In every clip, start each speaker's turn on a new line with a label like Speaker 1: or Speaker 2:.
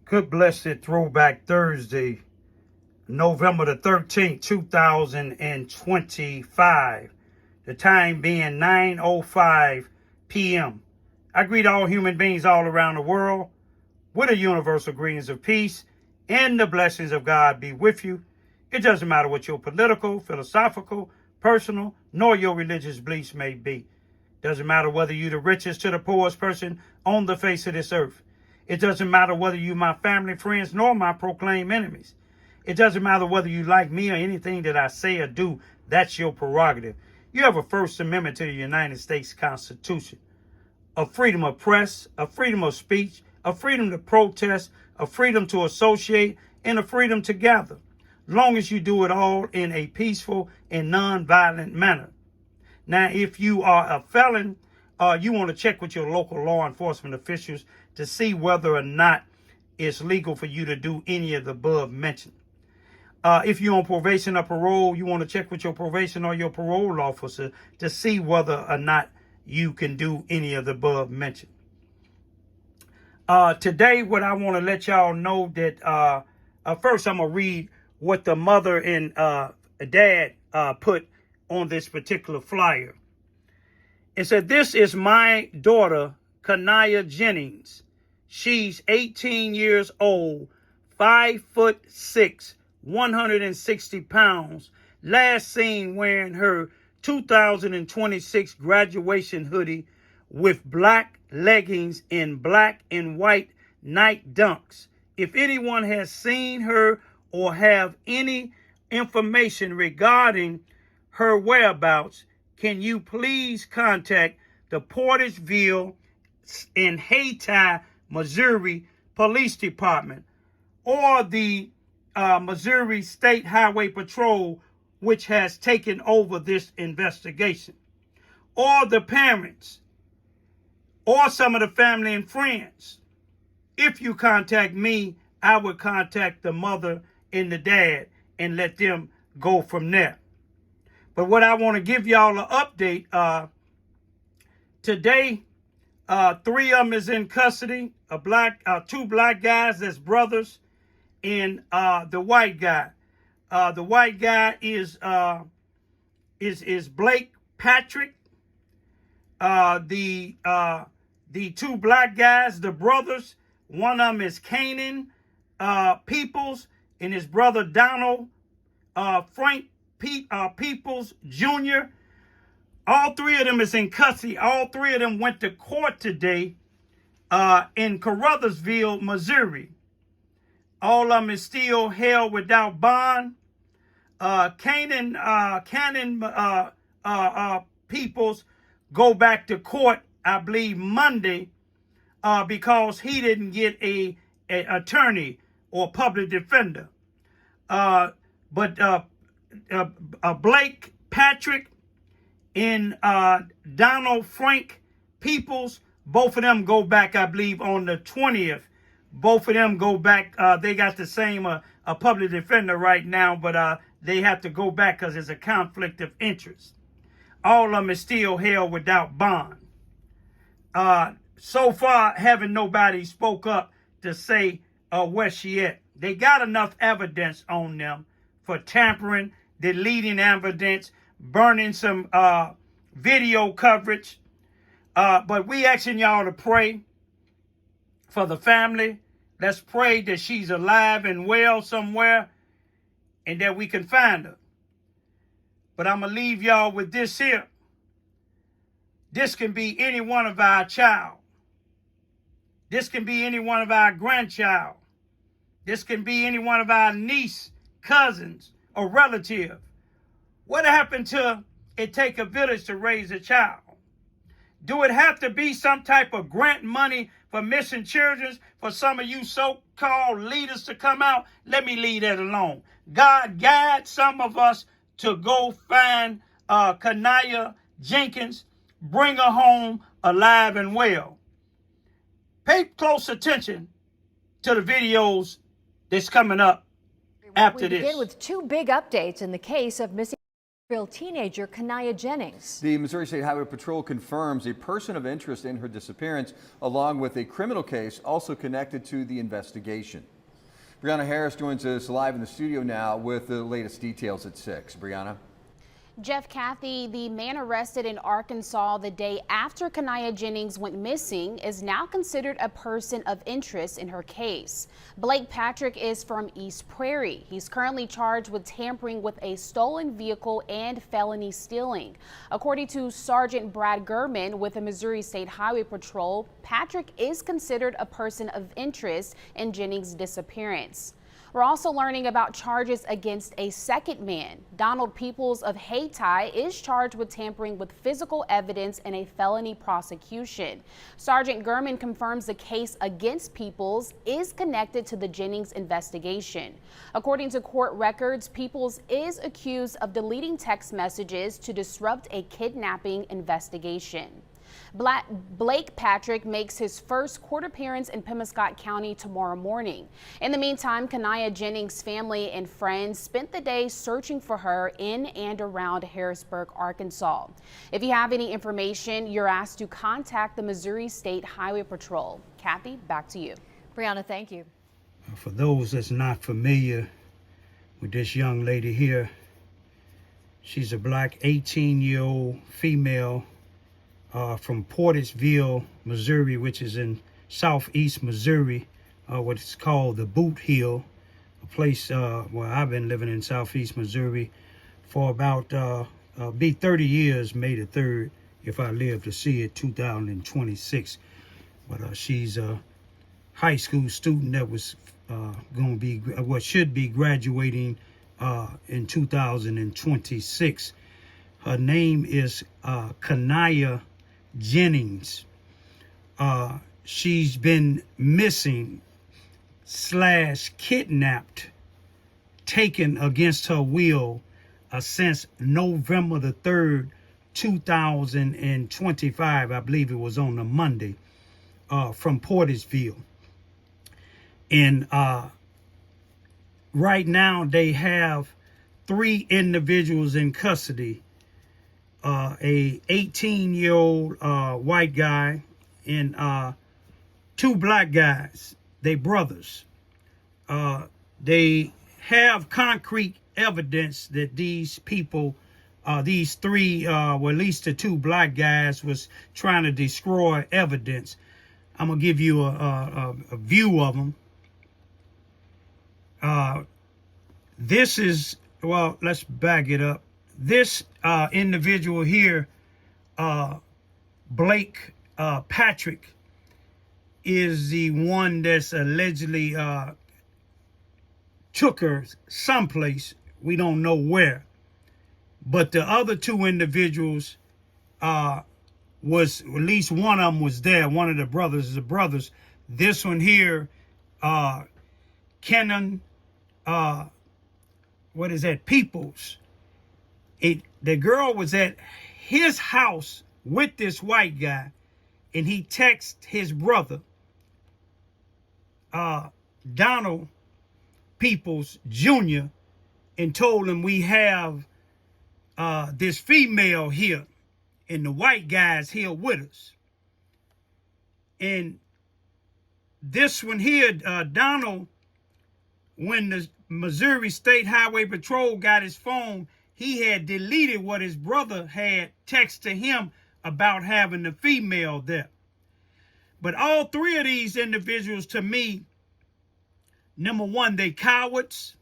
Speaker 1: Good blessed throwback Thursday, November the 13th, 2025. The time being 9:05 p.m. I greet all human beings all around the world with a universal greetings of peace, and the blessings of God be with you. It doesn't matter what your political, philosophical, personal, nor your religious beliefs may be. Doesn't matter whether you're the richest to the poorest person on the face of this earth. It doesn't matter whether you my family, friends, nor my proclaimed enemies. It doesn't matter whether you like me or anything that I say or do. That's your prerogative. You have a First Amendment to the United States Constitution. A freedom of press, a freedom of speech, a freedom to protest, a freedom to associate, and a freedom to gather. Long as you do it all in a peaceful and non-violent manner. Now, if you are a felon, you want to check with your local law enforcement officials to see whether or not it's legal for you to do any of the above mentioned. If you're on probation or parole, you want to check with your probation or your parole officer to see whether or not you can do any of the above mentioned. Today, what I want to let y'all know that first I'm going to read what the mother and dad put on this particular flyer. It said, "This is my daughter, KANIAH Jennings. She's 18 years old, 5'6", 160 pounds. Last seen wearing her 2026 graduation hoodie with black leggings and black and white night dunks. If anyone has seen her or have any information regarding her whereabouts, can you please contact the Portersville in Hayti, Missouri Police Department or the Missouri State Highway Patrol, which has taken over this investigation, or the parents, or some of the family and friends. If you contact me, I would contact the mother and the dad and let them go from there. But what I want to give y'all an update, today, 3 of them is in custody, two black guys that's brothers, and the white guy. The white guy is Blake Patrick. The 2 black guys, the brothers, one of them is Canaan Peoples, and his brother Donald Frank Peoples Jr. All 3 of them is in custody. All 3 of them went to court today in Portersville, Missouri. All of them is still held without bond. Canaan Peoples go back to court, I believe, Monday because he didn't get a attorney or public defender. But Blake Patrick and Donald Frank Peoples, both of them go back, I believe, on the 20th. Both of them go back. They got the same a public defender right now, but they have to go back because there's a conflict of interest. All of them is still held without bond. So far, haven't nobody spoke up to say where she at. They got enough evidence on them for tampering, deleting evidence, burning some video coverage. But we asking y'all to pray for the family. Let's pray that she's alive and well somewhere and that we can find her. But I'm going to leave y'all with this here. This can be any one of our child. This can be any one of our grandchild. This can be any one of our niece, cousins, or relative. What happened to it take a village to raise a child? Do it have to be some type of grant money for missing children for some of you so-called leaders to come out? Let me leave that alone. God guide some of us to go find KANIAH Jenkins, bring her home alive and well. Pay close attention to the videos that's coming up after this.
Speaker 2: We begin with 2 big updates in the case of missing Teenager KANIAH Jennings.
Speaker 3: The Missouri State Highway Patrol confirms a person of interest in her disappearance, along with a criminal case also connected to the investigation. Brianna Harris joins us live in the studio now with the latest details at 6. Brianna.
Speaker 4: Jeff, Kathy, the man arrested in Arkansas the day after KANIAH Jennings went missing is now considered a person of interest in her case. Blake Patrick is from East Prairie. He's currently charged with tampering with a stolen vehicle and felony stealing. According to Sergeant Brad Gurman with the Missouri State Highway Patrol, Patrick is considered a person of interest in Jennings' disappearance. We're also learning about charges against a second man. Donald Peoples of Hayti is charged with tampering with physical evidence in a felony prosecution. Sergeant Gurman confirms the case against Peoples is connected to the Jennings investigation. According to court records, Peoples is accused of deleting text messages to disrupt a kidnapping investigation. Blake Patrick makes his first court appearance in Pemiscot County tomorrow morning. In the meantime, KANIAH Jennings' family and friends spent the day searching for her in and around Harrisburg, Arkansas. If you have any information, you're asked to contact the Missouri State Highway Patrol. Kathy, back to you.
Speaker 2: Brianna, thank you.
Speaker 1: For those that's not familiar with this young lady here, she's a black 18-year-old female from Portersville, Missouri, which is in southeast Missouri, what's called the Boot Hill, a place where I've been living in southeast Missouri for about be 30 years, May the 3rd, if I live to see it, 2026. But she's a high school student that was going to be, should be graduating in 2026. Her name is KANIAH Jennings. She's been missing / kidnapped, taken against her will since November the 3rd, 2025. I believe it was on a Monday, from Portersville. And right now they have 3 individuals in custody. A 18-year-old white guy and 2 black guys. They brothers. They have concrete evidence that these people, these 3, well, at least the 2 black guys, was trying to destroy evidence. I'm gonna give you a view of them. This is, well, let's back it up. This individual here, Blake Patrick, is the one that's allegedly took her someplace. We don't know where. But the other 2 individuals was, at least one of them was there. One of the brothers is the brothers. This one here, Kenan, what is that, Peoples. The girl was at his house with this white guy, and he texted his brother, Donald Peoples Jr., and told him, we have this female here, and the white guy's here with us. And this one here, Donald, when the Missouri State Highway Patrol got his phone, he had deleted what his brother had texted him about having the female there. But all 3 of these individuals, to me, number one, they cowards.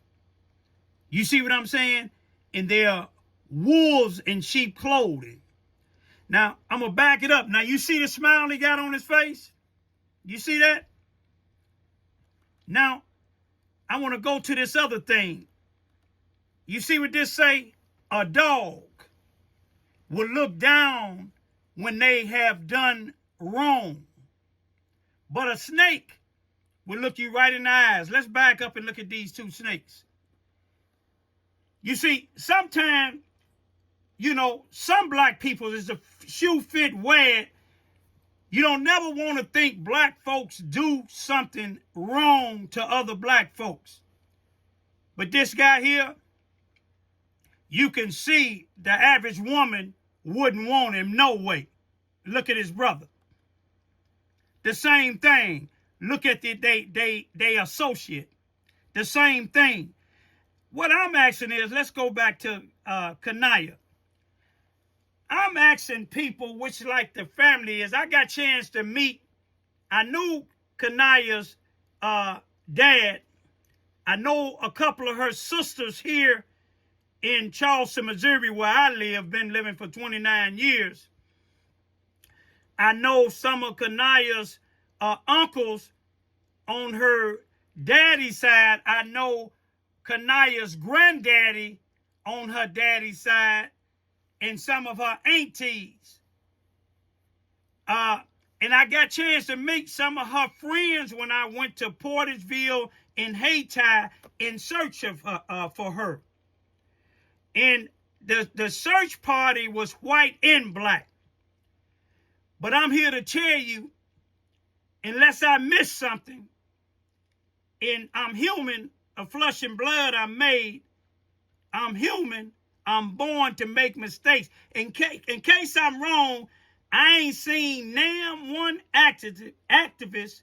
Speaker 1: You see what I'm saying? And they're wolves in sheep clothing. Now, I'm going to back it up. Now, you see the smile he got on his face? You see that? Now, I want to go to this other thing. You see what this say? A dog will look down when they have done wrong, but a snake will look you right in the eyes. Let's back up and look at these 2 snakes. You see, sometimes, you know, some black people, is a shoe fit wear. You don't never want to think black folks do something wrong to other black folks. But this guy here, you can see the average woman wouldn't want him no way. Look at his brother. The same thing. Look at they associate. The same thing. What I'm asking is, let's go back to KANIAH. I'm asking people which like the family is. I got a chance to meet. I knew KANIAH's dad. I know a couple of her sisters here in Charleston, Missouri, where I live. Been living for 29 years. I know some of KANIAH's uncles on her daddy's side. I know KANIAH's granddaddy on her daddy's side, and some of her aunties. And I got a chance to meet some of her friends when I went to Portersville in Haiti in search of for her. And the search party was white and black. But I'm here to tell you, unless I miss something, and I'm human, of flesh and blood I'm made, I'm human, I'm born to make mistakes. In case I'm wrong, I ain't seen one activist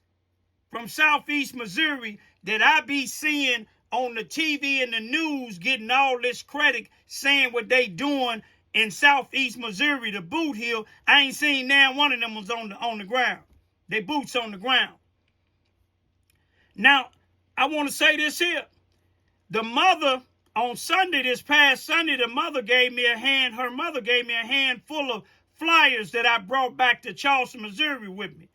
Speaker 1: from Southeast Missouri that I be seeing on the TV and the news getting all this credit, saying what they doing in Southeast Missouri, the boot hill. I ain't seen one of them was on the ground. They boots on the ground. Now, I want to say this here. The mother, on Sunday, this past Sunday, her mother gave me a handful of flyers that I brought back to Charleston, Missouri with me.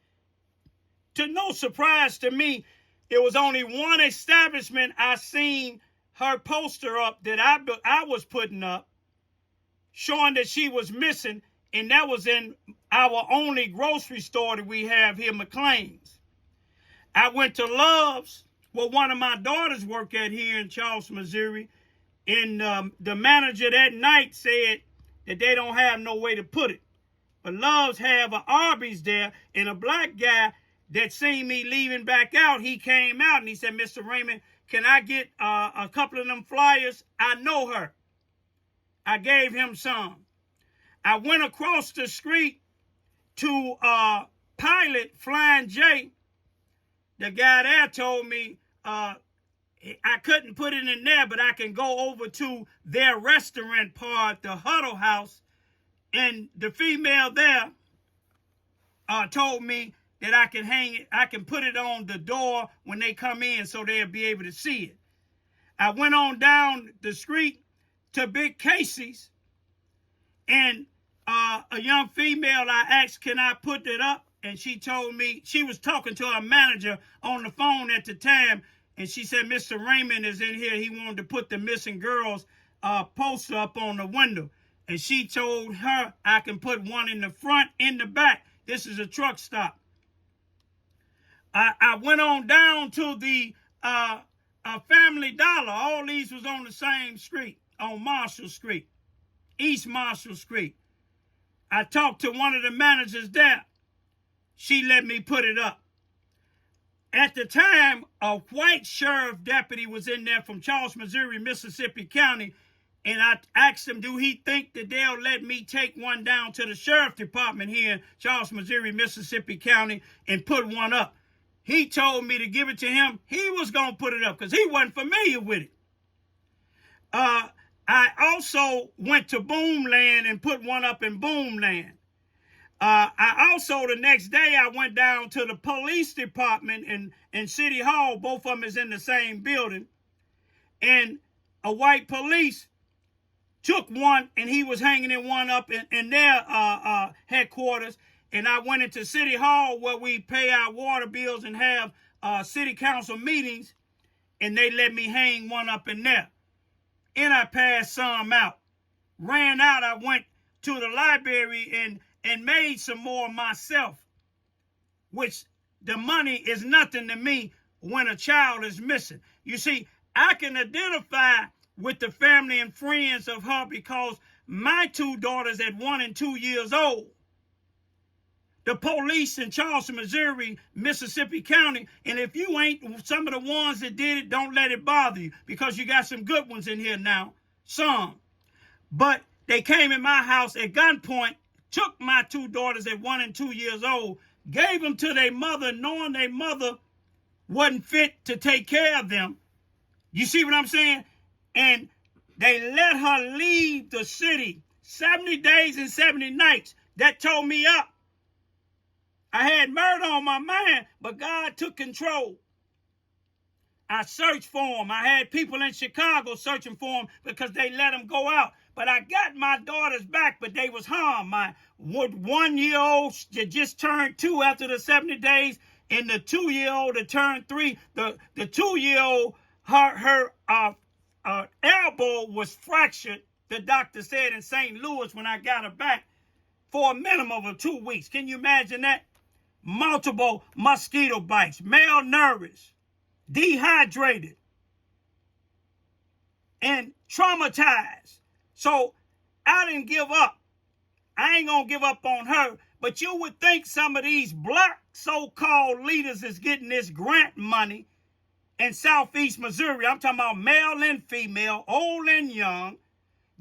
Speaker 1: To no surprise to me, it was only one establishment I seen her poster up that I was putting up, showing that she was missing, and that was in our only grocery store that we have here, McLean's. I went to Love's, where one of my daughters work at here in Charleston, Missouri, and the manager that night said that they don't have no way to put it. But Love's have an Arby's there, and a black guy that seen me leaving back out, he came out and he said, "Mr. Raymond, can I get a couple of them flyers? I know her." I gave him some. I went across the street to Pilot Flying J. The guy there told me I couldn't put it in there, but I can go over to their restaurant part, the Huddle House, and the female there told me that I can hang it, I can put it on the door when they come in so they'll be able to see it. I went on down the street to Big Casey's, and a young female, I asked, "Can I put it up?" And she told me, she was talking to her manager on the phone at the time, and she said, "Mr. Raymond is in here. He wanted to put the missing girls poster up on the window." And she told her, "I can put one in the front, in the back. This is a truck stop." I went on down to the Family Dollar. All these was on the same street, on Marshall Street, East Marshall Street. I talked to one of the managers there. She let me put it up. At the time, a white sheriff deputy was in there from Charleston, Missouri, Mississippi County, and I asked him, do he think that they'll let me take one down to the sheriff department here in Charleston, Missouri, Mississippi County, and put one up. He told me to give it to him. He was going to put it up because he wasn't familiar with it. I also went to Boomland and put one up in Boomland. I also, the next day, I went down to the police department and City Hall. Both of them is in the same building. And a white police took one, and he was hanging in one up in their headquarters. And I went into City Hall where we pay our water bills and have city council meetings, and they let me hang one up in there. And I passed some out. Ran out, I went to the library and made some more myself, which the money is nothing to me when a child is missing. You see, I can identify with the family and friends of her because my two daughters at 1 and 2 years old, the police in Charleston, Missouri, Mississippi County, and if you ain't some of the ones that did it, don't let it bother you because you got some good ones in here now. Some. But they came in my house at gunpoint, took my two daughters at 1 and 2 years old, gave them to their mother, knowing their mother wasn't fit to take care of them. You see what I'm saying? And they let her leave the city 70 days and 70 nights. That tore me up. I had murder on my mind, but God took control. I searched for them. I had people in Chicago searching for them because they let them go out. But I got my daughters back, but they was harmed. My 1 year old that just turned 2 after the 70 days, and the 2 year old that turned 3. The 2 year old, her elbow was fractured, the doctor said, in St. Louis when I got her back, for a minimum of 2 weeks. Can you imagine that? Multiple mosquito bites, malnourished, dehydrated, and traumatized. So I didn't give up. I ain't gonna give up on her. But you would think some of these black so-called leaders is getting this grant money in Southeast Missouri. I'm talking about male and female, old and young.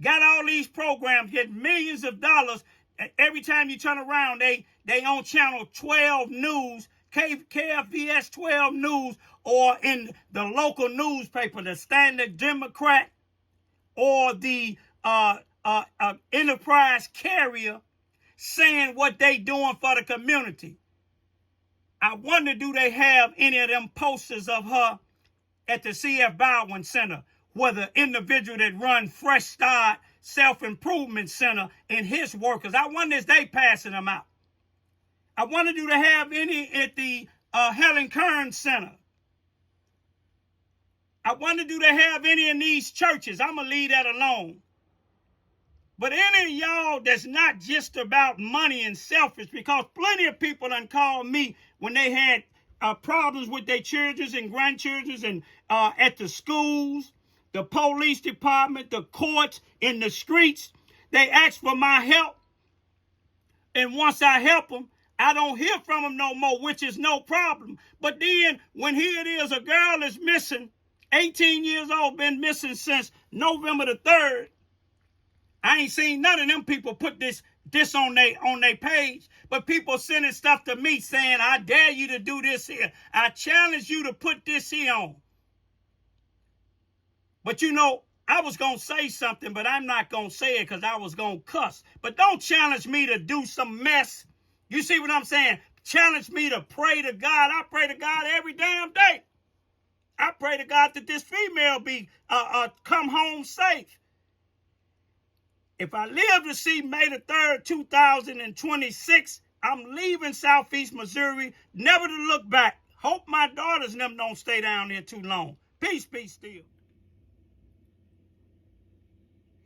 Speaker 1: Got all these programs, getting millions of dollars. Every time you turn around, they on channel 12 news, KFVS 12 news, or in the local newspaper, the Standard Democrat, or the Enterprise Carrier, saying what they doing for the community. I wonder, do they have any of them posters of her at the C.F. Bowen Center, where the individual that run Fresh Start Self-Improvement Center and his workers? I wonder if they passing them out. I wonder, do they have any at the Helen Kearns Center? I wonder, do they have any in these churches? I'm going to leave that alone. But any of y'all that's not just about money and selfish, because plenty of people done called me when they had problems with their children and grandchildren and at the schools, the police department, the courts, in the streets. They ask for my help. And once I help them, I don't hear from them no more, which is no problem. But then when here it is, a girl is missing, 18 years old, been missing since November the 3rd. I ain't seen none of them people put this on their page, but people sending stuff to me saying, I dare you to do this here. I challenge you to put this here on. But you know, I was going to say something, but I'm not going to say it because I was going to cuss. But don't challenge me to do some mess. You see what I'm saying? Challenge me to pray to God. I pray to God every damn day. I pray to God that this female be come home safe. If I live to see May the 3rd, 2026, I'm leaving Southeast Missouri, never to look back. Hope my daughters and them don't stay down there too long. Peace, peace, still.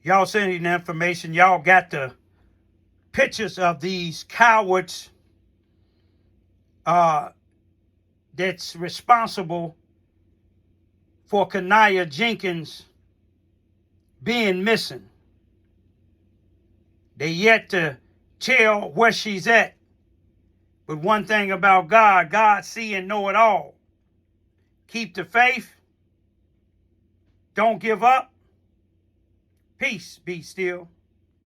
Speaker 1: Y'all sending the information. Y'all got the pictures of these cowards that's responsible for KANIAH Jenkins being missing. They yet to tell where she's at. But one thing about God, God see and know it all. Keep the faith. Don't give up. Peace, be still.